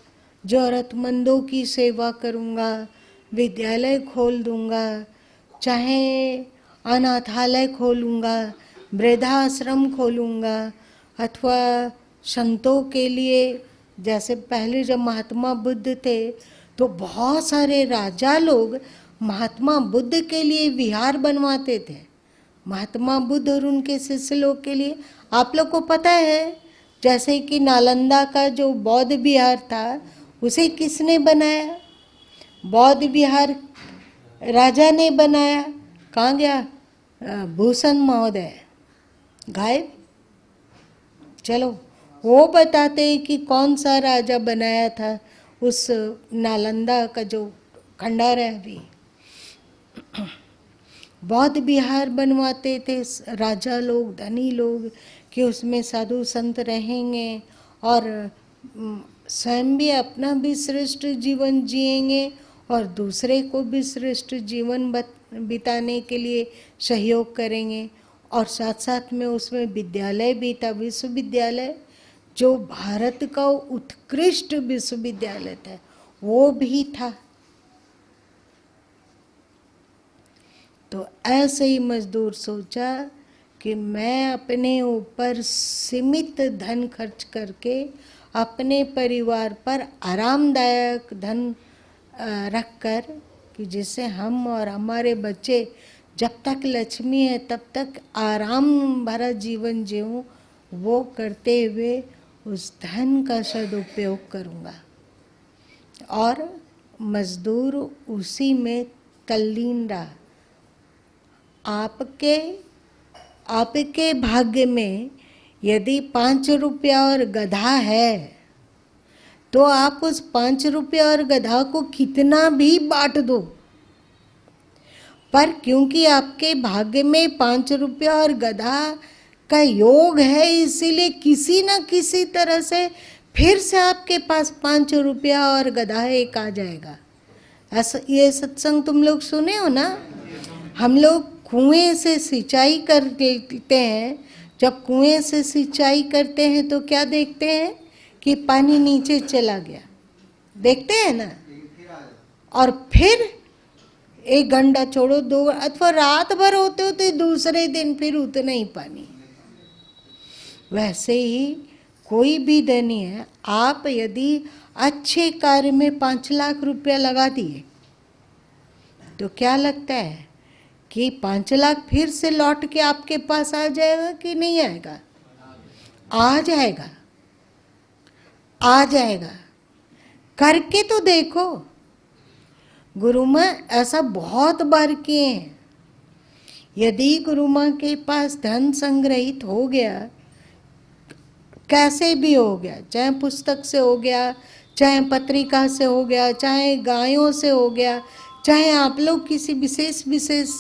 ज़रूरतमंदों की सेवा करूँगा, विद्यालय खोल दूँगा, चाहे अनाथालय खोलूँगा, वृद्धाश्रम खोलूँगा, अथवा संतों के लिए, जैसे पहले जब महात्मा बुद्ध थे तो बहुत सारे राजा लोग महात्मा बुद्ध के लिए विहार बनवाते थे। महात्मा बुद्ध और उनके शिष्य लोग के लिए, आप लोग को पता है, जैसे कि नालंदा का जो बौद्ध विहार था उसे किसने बनाया? बौद्ध विहार राजा ने बनाया। कहाँ गया भूषण महोदय? गायब। चलो वो बताते हैं कि कौन सा राजा बनाया था उस नालंदा का जो खंडहर है अभी। बौद्ध विहार बनवाते थे राजा लोग, धनी लोग, कि उसमें साधु संत रहेंगे और स्वयं भी अपना भी श्रेष्ठ जीवन जिएंगे और दूसरे को भी श्रेष्ठ जीवन बिताने के लिए सहयोग करेंगे। और साथ साथ में उसमें विद्यालय भी था, विश्वविद्यालय, जो भारत का उत्कृष्ट विश्वविद्यालय था वो भी था। तो ऐसे ही मजदूर सोचा कि मैं अपने ऊपर सीमित धन खर्च करके अपने परिवार पर आरामदायक धन रखकर, कि जिससे हम और हमारे बच्चे जब तक लक्ष्मी है तब तक आराम भरा जीवन जीऊँ, वो करते हुए उस धन का सदुपयोग करूँगा। और मजदूर उसी में तल्लीन रहा। आपके भाग्य में यदि 5 रुपया और गधा है तो आप उस 5 रुपया और गधा को कितना भी बांट दो, पर क्योंकि आपके भाग्य में 5 रुपया और गधा का योग है, इसीलिए किसी न किसी तरह से फिर से आपके पास 5 रुपया और गधा एक आ जाएगा। ऐसा ये सत्संग तुम लोग सुने हो ना? हम लोग कुएं से सिंचाई कर लेते हैं। जब कुएं से सिंचाई करते हैं तो क्या देखते हैं कि पानी नीचे चला गया, देखते हैं ना। और फिर 1 घंटा छोड़ो, 2 अथवा रात भर होते होते दूसरे दिन फिर उतना ही पानी। वैसे ही कोई भी धनी है, आप यदि अच्छे कार्य में 5 लाख रुपया लगा दिए तो क्या लगता है कि 5 लाख फिर से लौट के आपके पास आ जाएगा कि नहीं आएगा? आ जाएगा, आ जाएगा। करके तो देखो। गुरु माँ ऐसा बहुत बार किए हैं। यदि गुरु माँ के पास धन संग्रहित हो गया, कैसे भी हो गया, चाहे पुस्तक से हो गया, चाहे पत्रिका से हो गया, चाहे गायों से हो गया, चाहे आप लोग किसी विशेष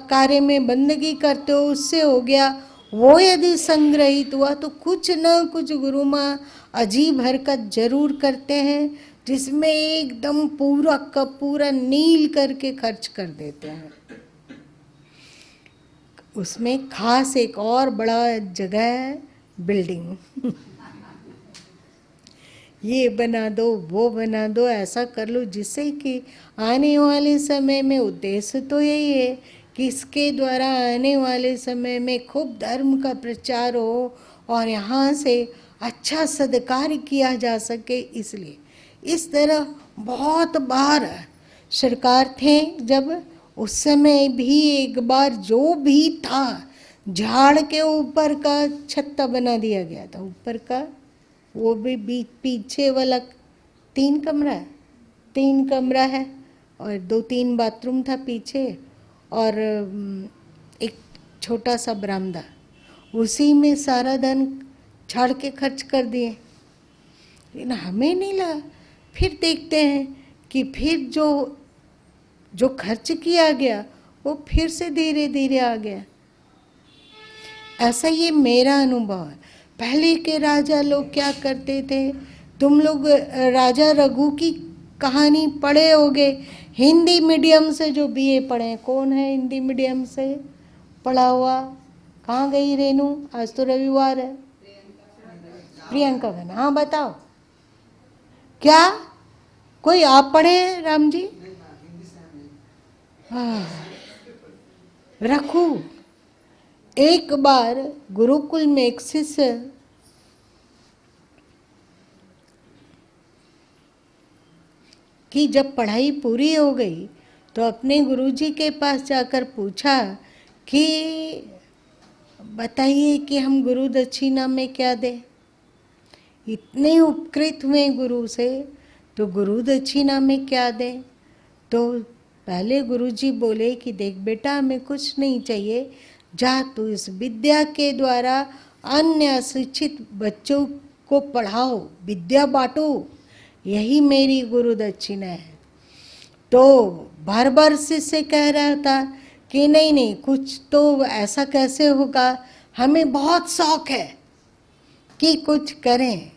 कार्य में बंदगी करते हो उससे हो गया, वो यदि संग्रहित हुआ तो कुछ न कुछ गुरु माँ अजीब हरकत जरूर करते हैं, जिसमें एकदम पूरा का पूरा नील करके खर्च कर देते हैं। उसमें खास एक और बड़ा जगह है, बिल्डिंग। ये बना दो, वो बना दो, ऐसा कर लो, जिससे कि आने वाले समय में उद्देश्य तो यही है कि इसके द्वारा आने वाले समय में खूब धर्म का प्रचार हो और यहाँ से अच्छा सत्कार किया जा सके। इसलिए इस तरह बहुत बार सरकार थे, जब उस समय भी एक बार जो भी था झाड़ के ऊपर का छत्ता बना दिया गया था, ऊपर का, वो भी पीछे वाला 3 कमरा है और 2-3 बाथरूम था पीछे और एक छोटा सा बरामदा, उसी में सारा धन झाड़ के खर्च कर दिए। लेकिन हमें नहीं लगा, फिर देखते हैं कि फिर जो खर्च किया गया वो फिर से धीरे धीरे आ गया। ऐसा ये मेरा अनुभव है। पहले के राजा लोग क्या करते थे, तुम लोग राजा रघु की कहानी पढ़े होगे, हिंदी मीडियम से जो बीए पढ़े हैं। कौन है हिंदी मीडियम से पढ़ा हुआ? कहाँ गई रेनू? आज तो रविवार है। प्रियंका बहन, हाँ बताओ, क्या कोई आप पढ़े हैं राम जी? हाँ, रखू। एक बार गुरुकुल में एक शिष्य कि जब पढ़ाई पूरी हो गई तो अपने गुरुजी के पास जाकर पूछा कि बताइए कि हम गुरु दक्षिणा में क्या दें। इतने उपकृत हुए गुरु से, तो गुरु दक्षिणा में क्या दें? तो पहले गुरुजी बोले कि देख बेटा, हमें कुछ नहीं चाहिए, जा तू इस विद्या के द्वारा अन्य अशिक्षित बच्चों को पढ़ाओ, विद्या बांटो, यही मेरी गुरु दक्षिणा है। तो बार बार शिष्य कह रहा था कि नहीं नहीं, कुछ तो ऐसा कैसे होगा, हमें बहुत शौक है कि कुछ करें,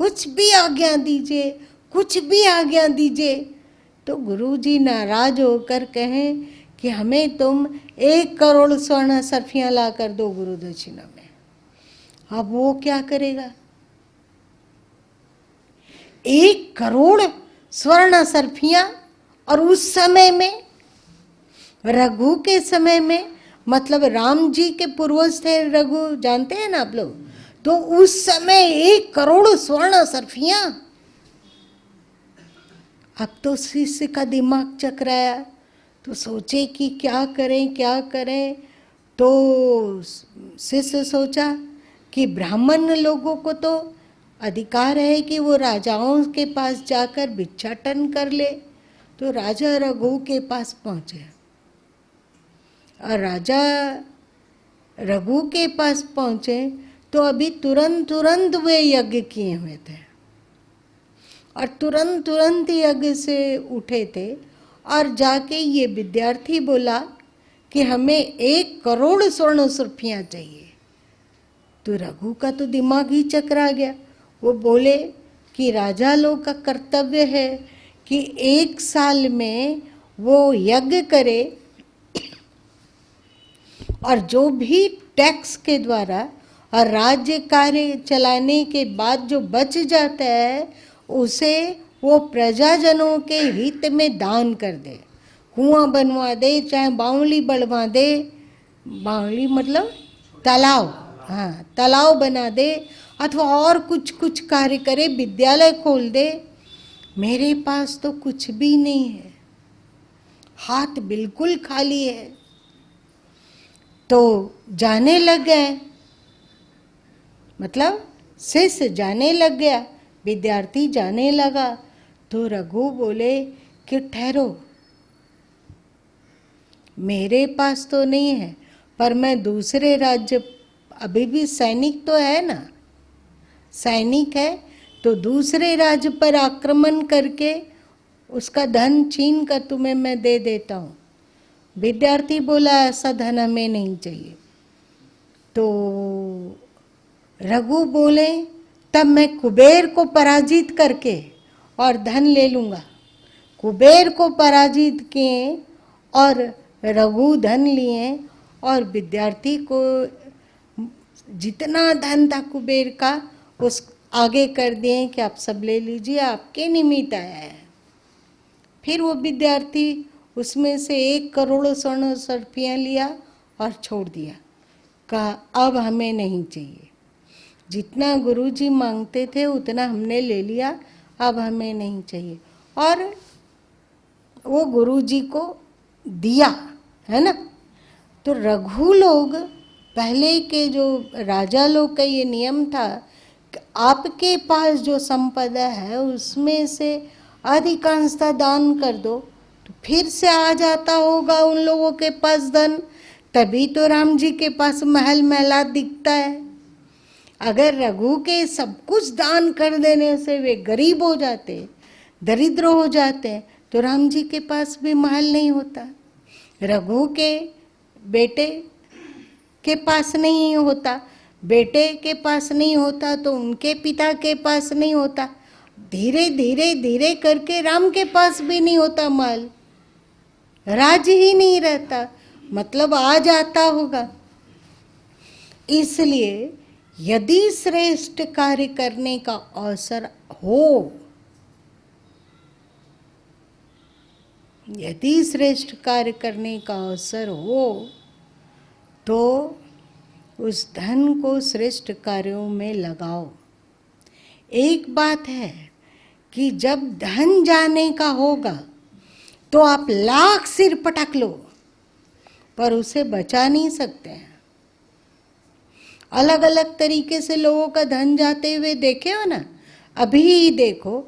कुछ भी आज्ञा दीजिए, कुछ भी आज्ञा दीजिए। तो गुरुजी नाराज होकर कहें कि हमें तुम 1 करोड़ स्वर्ण सर्फियाँ ला कर दो गुरु दक्षिणा में। अब वो क्या करेगा? 1 करोड़ स्वर्ण सर्फियाँ, और उस समय में, रघु के समय में, मतलब राम जी के पूर्वज थे रघु, जानते हैं ना आप लोग, तो उस समय 1 करोड़ स्वर्ण सर्फियाँ। अब तो शिष्य का दिमाग चकराया, तो सोचे कि क्या करें क्या करें। तो शिष्य सोचा कि ब्राह्मण लोगों को तो अधिकार है कि वो राजाओं के पास जाकर भिक्षाटन कर ले। तो राजा रघु के पास पहुँचे, और राजा रघु के पास पहुँचे तो अभी तुरंत वे यज्ञ किए हुए थे, और तुरंत यज्ञ से उठे थे, और जाके ये विद्यार्थी बोला कि हमें 1 करोड़ स्वर्ण सर्फियाँ चाहिए। तो रघु का तो दिमाग ही चकरा गया। वो बोले कि राजा लोग का कर्तव्य है कि 1 साल में वो यज्ञ करे, और जो भी टैक्स के द्वारा और राज्य कार्य चलाने के बाद जो बच जाता है, उसे वो प्रजाजनों के हित में दान कर दे, कुआं बनवा दे, चाहे बावली बढ़वा दे, बावली मतलब तालाब, हाँ तालाब बना दे, अथवा और कुछ कार्य करे, विद्यालय खोल दे। मेरे पास तो कुछ भी नहीं है, हाथ बिल्कुल खाली है। तो जाने लग गए, मतलब शिष्य जाने लग गया, विद्यार्थी जाने लगा। तो रघु बोले कि ठहरो, मेरे पास तो नहीं है, पर मैं दूसरे राज्य, अभी भी सैनिक तो है ना, सैनिक है, तो दूसरे राज्य पर आक्रमण करके उसका धन छीन कर तुम्हें मैं दे देता हूँ। विद्यार्थी बोला ऐसा धन हमें नहीं चाहिए। तो रघु बोले तब मैं कुबेर को पराजित करके और धन ले लूँगा। कुबेर को पराजित किए और रघु धन लिए, और विद्यार्थी को जितना धन था कुबेर का आगे कर दिए कि आप सब ले लीजिए, आपके निमित्त आया है। फिर वो विद्यार्थी उसमें से 1 करोड़ स्वर्ण सर्पियाँ लिया और छोड़ दिया, कहा अब हमें नहीं चाहिए, जितना गुरुजी मांगते थे उतना हमने ले लिया, अब हमें नहीं चाहिए। और वो गुरुजी को दिया, है ना। तो रघु लोग, पहले के जो राजा लोग का ये नियम था कि आपके पास जो संपदा है उसमें से अधिकांशता दान कर दो, तो फिर से आ जाता होगा उन लोगों के पास धन, तभी तो राम जी के पास महल महला दिखता है। अगर रघु के सब कुछ दान कर देने से वे गरीब हो जाते, दरिद्र हो जाते, तो राम जी के पास भी महल नहीं होता, रघु के बेटे के पास नहीं होता, बेटे के पास नहीं होता तो उनके पिता के पास नहीं होता, धीरे धीरे धीरे करके राम के पास भी नहीं होता महल, राज ही नहीं रहता, मतलब आ जाता होगा। इसलिए यदि श्रेष्ठ कार्य करने का अवसर हो, यदि श्रेष्ठ कार्य करने का अवसर हो तो उस धन को श्रेष्ठ कार्यों में लगाओ। एक बात है कि जब धन जाने का होगा तो आप लाख सिर पटक लो पर उसे बचा नहीं सकते हैं। अलग अलग तरीके से लोगों का धन जाते हुए देखे हो ना। अभी ही देखो,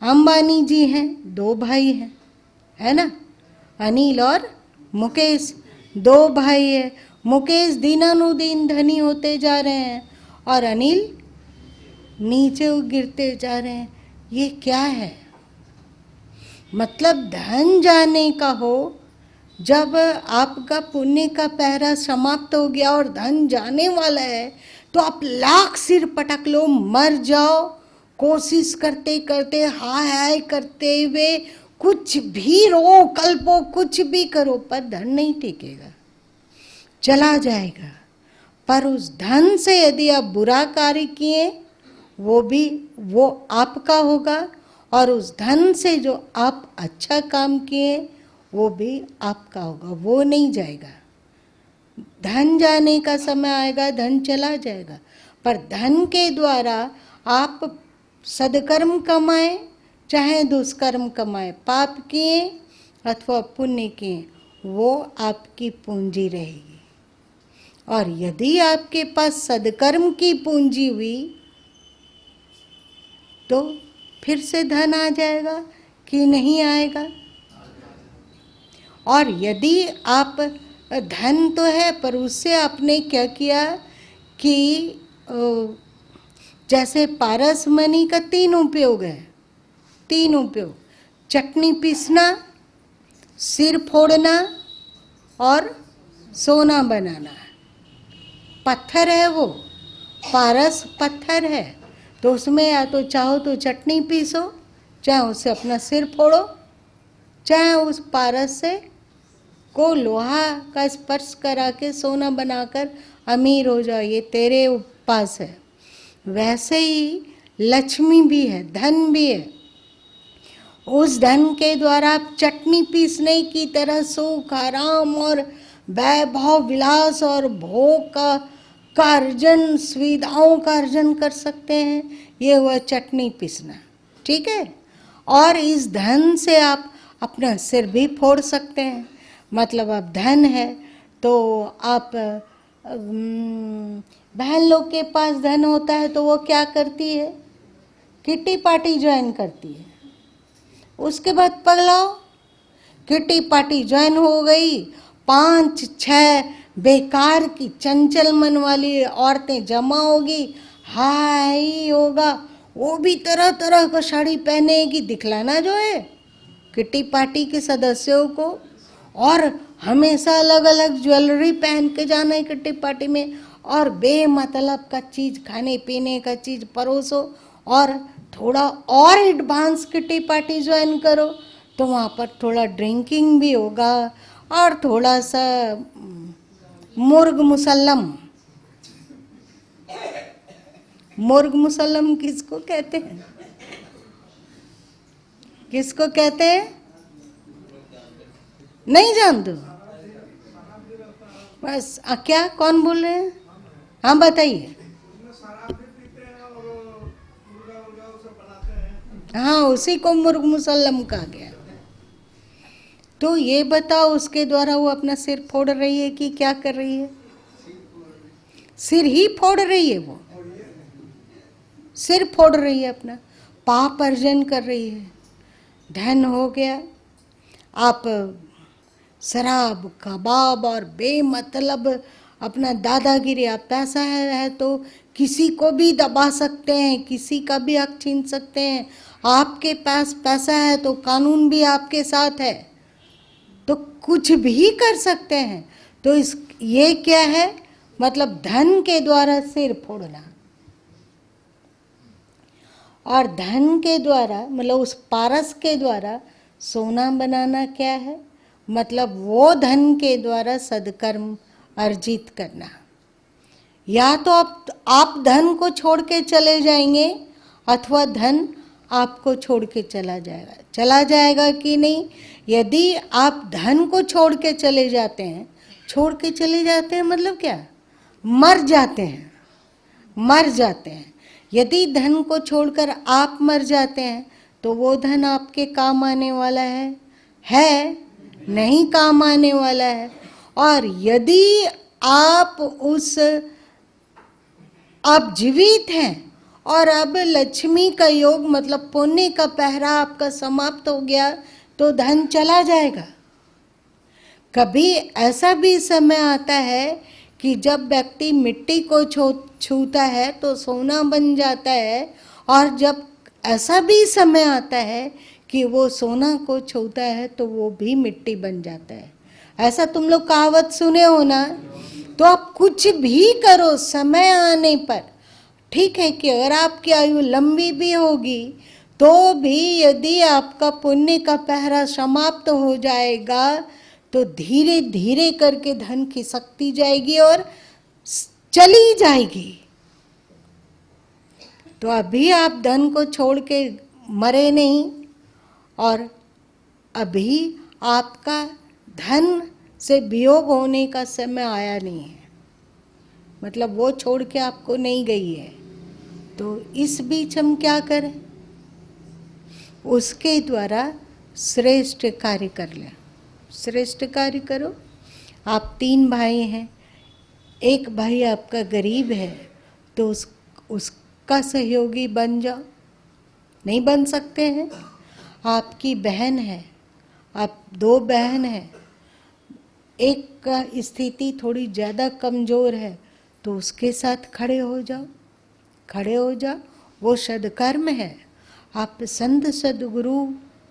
अंबानी जी हैं, 2 भाई हैं, है ना, अनिल और मुकेश, 2 भाई है। मुकेश दिनानुदिन धनी होते जा रहे हैं और अनिल नीचे गिरते जा रहे हैं। ये क्या है? मतलब धन जाने का हो, जब आपका पुण्य का पहरा समाप्त हो गया और धन जाने वाला है तो आप लाख सिर पटक लो, मर जाओ, कोशिश करते करते, हाय हाय करते हुए, कुछ भी रो कल्पो, कुछ भी करो, पर धन नहीं टिकेगा, चला जाएगा। पर उस धन से यदि आप बुरा कार्य किए वो आपका होगा, और उस धन से जो आप अच्छा काम किए वो भी आपका होगा, वो नहीं जाएगा। धन जाने का समय आएगा, धन चला जाएगा, पर धन के द्वारा आप सदकर्म कमाए चाहे दुष्कर्म कमाए, पाप किए अथवा पुण्य किए, वो आपकी पूंजी रहेगी। और यदि आपके पास सदकर्म की पूंजी हुई तो फिर से धन आ जाएगा कि नहीं आएगा। और यदि आप, धन तो है पर उससे आपने क्या किया कि जैसे पारसमणि का 3 उपयोग है, 3 उपयोग, चटनी पीसना, सिर फोड़ना और सोना बनाना। पत्थर है वो, पारस पत्थर है, तो उसमें या तो चाहो तो चटनी पीसो, चाहे उससे अपना सिर फोड़ो, चाहे उस पारस से को लोहा का स्पर्श करा के सोना बनाकर अमीर हो जाओ, ये तेरे पास है। वैसे ही लक्ष्मी भी है, धन भी है। उस धन के द्वारा आप चटनी पीसने की तरह सुख, आराम और वैभव, विलास और भोग का अर्जन, सुविधाओं का अर्जन कर सकते हैं। ये हुआ चटनी पीसना, ठीक है। और इस धन से आप अपना सिर भी फोड़ सकते हैं। मतलब अब धन है तो आप, बहन लोग के पास धन होता है तो वो क्या करती है, किटी पार्टी ज्वाइन करती है। उसके बाद पगलाओ, किटी पार्टी ज्वाइन हो गई, 5-6 बेकार की चंचल मन वाली औरतें जमा होगी, हाय होगा, वो भी तरह तरह का साड़ी पहनेगी, दिखलाना जो है किटी पार्टी के सदस्यों को, और हमेशा अलग अलग ज्वेलरी पहन के जाना है किटी पार्टी में, और बेमतलब का चीज़, खाने पीने का चीज़ परोसो, और थोड़ा और एडवांस किटी पार्टी ज्वाइन करो तो वहाँ पर थोड़ा ड्रिंकिंग भी होगा और थोड़ा सा मुर्ग मुसल्लम, मुर्ग मुसल्लम किसको कहते हैं? किसको कहते हैं? नहीं जानते हो? बस क्या कौन बोल रहे हैं? हाँ बताइए। हाँ, उसी को मुर्ग मुसल्लम कहा गया। तो ये बताओ, उसके द्वारा वो अपना सिर फोड़ रही है कि क्या कर रही है? सिर ही फोड़ रही है, वो सिर फोड़ रही है, अपना पाप अर्जन कर रही है। धन हो गया, आप शराब कबाब और बेमतलब अपना दादागिरी, आप पैसा है तो किसी को भी दबा सकते हैं, किसी का भी हक छीन सकते हैं। आपके पास पैसा है तो कानून भी आपके साथ है, तो कुछ भी कर सकते हैं। तो ये क्या है? मतलब धन के द्वारा सिर फोड़ना। और धन के द्वारा, मतलब उस पारस के द्वारा सोना बनाना क्या है? मतलब वो धन के द्वारा सदकर्म अर्जित करना। या तो आप धन को छोड़ के चले जाएंगे, अथवा धन आपको छोड़ के चला जाएगा कि नहीं? यदि आप धन को छोड़ के चले जाते हैं, मतलब क्या? मर जाते हैं। यदि धन को छोड़कर आप मर जाते हैं तो वो धन आपके काम आने वाला है? नहीं काम आने वाला है। और यदि आप जीवित हैं और अब लक्ष्मी का योग, मतलब पुण्य का पहरा आपका समाप्त हो गया, तो धन चला जाएगा। कभी ऐसा भी समय आता है कि जब व्यक्ति मिट्टी को छूता है तो सोना बन जाता है, और जब ऐसा भी समय आता है कि वो सोना को छूता है तो वो भी मिट्टी बन जाता है। ऐसा तुम लोग कहावत सुने हो ना? तो आप कुछ भी करो समय आने पर, ठीक है कि अगर आपकी आयु लंबी भी होगी तो भी यदि आपका पुण्य का पहरा समाप्त हो जाएगा तो धीरे धीरे करके धन खिसकती जाएगी और चली जाएगी। तो अभी आप धन को छोड़ के मरे नहीं, और अभी आपका धन से वियोग होने का समय आया नहीं है, मतलब वो छोड़ के आपको नहीं गई है। तो इस बीच हम क्या करें? उसके द्वारा श्रेष्ठ कार्य कर लें। श्रेष्ठ कार्य करो। आप 3 भाई हैं, एक भाई आपका गरीब है तो उसका सहयोगी बन जाओ। नहीं बन सकते हैं? आपकी बहन है, आप 2 बहन हैं, एक का स्थिति थोड़ी ज़्यादा कमज़ोर है तो उसके साथ खड़े हो जाओ। वो सदकर्म है। आप संत सदगुरु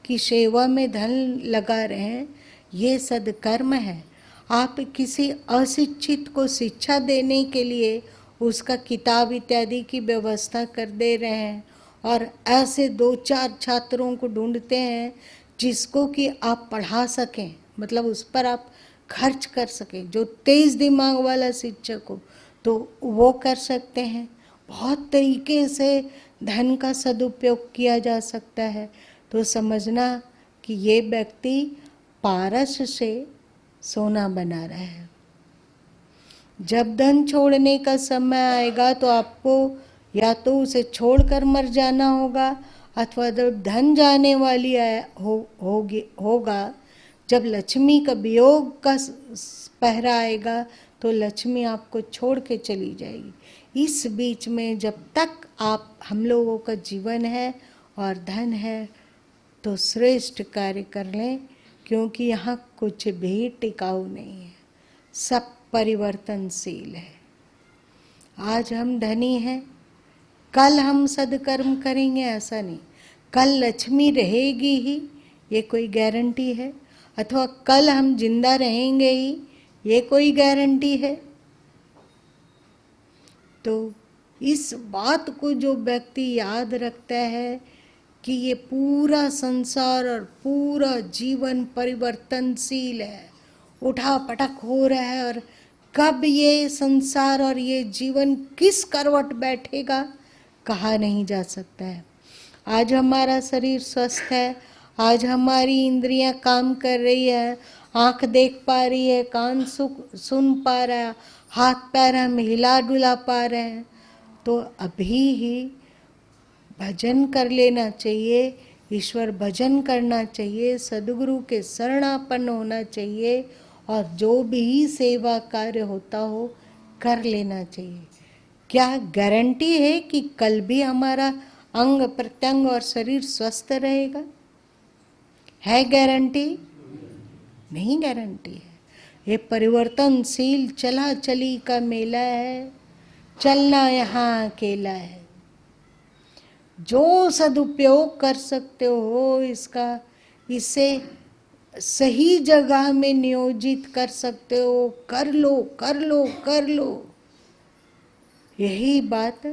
की सेवा में धन लगा रहे हैं, ये सदकर्म है। आप किसी अशिक्षित को शिक्षा देने के लिए उसका किताब इत्यादि की व्यवस्था कर दे रहे हैं, और ऐसे 2-4 छात्रों को ढूंढते हैं जिसको कि आप पढ़ा सकें, मतलब उस पर आप खर्च कर सकें। जो तेज दिमाग वाला शिक्षक हो तो वो कर सकते हैं। बहुत तरीके से धन का सदुपयोग किया जा सकता है। तो समझना कि ये व्यक्ति पारस से सोना बना रहा है। जब धन छोड़ने का समय आएगा तो आपको या तो उसे छोड़कर मर जाना होगा, अथवा जब धन जाने वाली होगा, जब लक्ष्मी का वियोग का पहरा आएगा तो लक्ष्मी आपको छोड़ के चली जाएगी। इस बीच में जब तक हम लोगों का जीवन है और धन है तो श्रेष्ठ कार्य कर लें, क्योंकि यहाँ कुछ भी टिकाऊ नहीं है, सब परिवर्तनशील है। आज हम धनी हैं, कल हम सदकर्म करेंगे ऐसा नहीं। कल लक्ष्मी रहेगी ही, ये कोई गारंटी है? अथवा कल हम जिंदा रहेंगे ही, ये कोई गारंटी है? तो इस बात को जो व्यक्ति याद रखता है कि ये पूरा संसार और पूरा जीवन परिवर्तनशील है, उठा पटक हो रहा है, और कब ये संसार और ये जीवन किस करवट बैठेगा कहा नहीं जा सकता है। आज हमारा शरीर स्वस्थ है, आज हमारी इंद्रियां काम कर रही है, आँख देख पा रही है, कान सुन पा रहा है, हाथ पैर हम हिला डुला पा रहे हैं, तो अभी ही भजन कर लेना चाहिए, ईश्वर भजन करना चाहिए, सद्गुरु के शरणापन्न होना चाहिए और जो भी सेवा कार्य होता हो कर लेना चाहिए। क्या गारंटी है कि कल भी हमारा अंग प्रत्यंग और शरीर स्वस्थ रहेगा? है गारंटी? नहीं गारंटी है। ये परिवर्तनशील चला चली का मेला है, चलना यहाँ अकेला है। जो सदुपयोग कर सकते हो इसका, इसे सही जगह में नियोजित कर सकते हो, कर लो कर लो कर लो। यही बात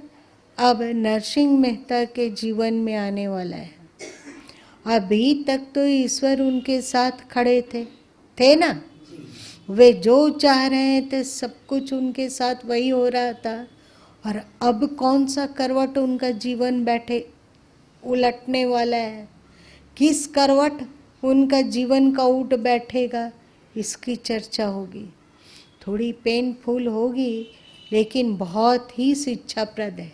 अब नरसिंह मेहता के जीवन में आने वाला है। अभी तक तो ईश्वर उनके साथ खड़े थे ना, वे जो चाह रहे थे सब कुछ उनके साथ वही हो रहा था। और अब कौन सा करवट उनका जीवन बैठे उलटने वाला है, किस करवट उनका जीवन का उठ बैठेगा, इसकी चर्चा होगी। थोड़ी पेनफुल होगी लेकिन बहुत ही शिक्षाप्रद है।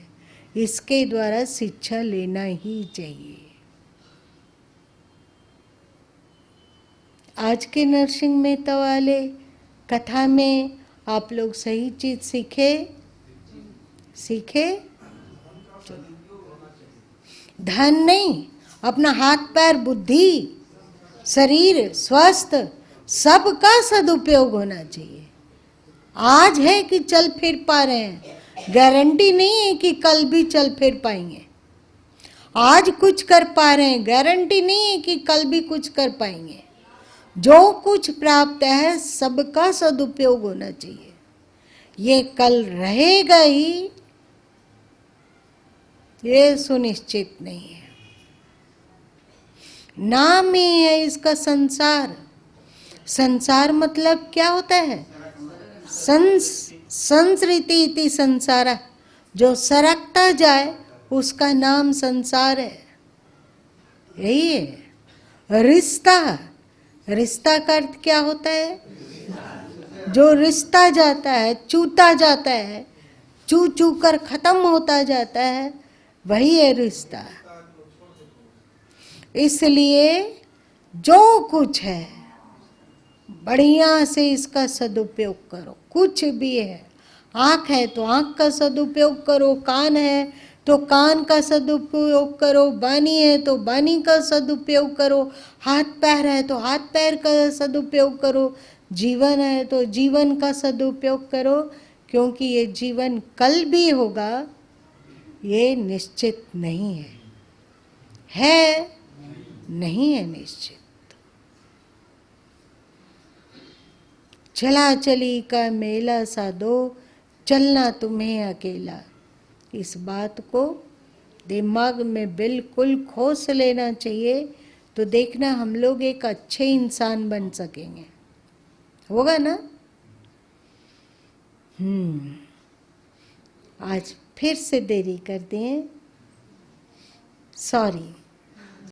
इसके द्वारा शिक्षा लेना ही चाहिए। आज के नरसिंह मेहता वाले कथा में आप लोग सही चीज सीखे? धन नहीं, अपना हाथ पैर बुद्धि शरीर स्वस्थ सबका सदुपयोग होना चाहिए। आज है कि चल फिर पा रहे हैं, गारंटी नहीं है कि कल भी चल फिर पाएंगे। आज कुछ कर पा रहे हैं, गारंटी नहीं है कि कल भी कुछ कर पाएंगे। जो कुछ प्राप्त है सबका सदुपयोग होना चाहिए। ये कल रहेगा ही ये सुनिश्चित नहीं है। नाम ही है इसका संसार। संसार मतलब क्या होता है? संसृति इति संसारा, जो सरकता जाए उसका नाम संसार है। यही है रिश्ता। रिश्ता का अर्थ क्या होता है? जो रिश्ता जाता है, चूता जाता है, चू चू कर खत्म होता जाता है, वही है रिश्ता। इसलिए जो कुछ है बढ़िया से इसका सदुपयोग करो। कुछ भी है, आँख है तो आँख का सदुपयोग करो, कान है तो कान का सदुपयोग करो, बानी है तो बानी का सदुपयोग करो, हाथ पैर है तो हाथ पैर का सदुपयोग करो, जीवन है तो जीवन का सदुपयोग करो। क्योंकि ये जीवन कल भी होगा ये निश्चित नहीं है नहीं है निश्चित। चला चली का मेला सा दो, चलना तुम्हें अकेला। इस बात को दिमाग में बिल्कुल खोस लेना चाहिए, तो देखना हम लोग एक अच्छे इंसान बन सकेंगे। होगा ना? आज फिर से देरी कर दिए, सॉरी।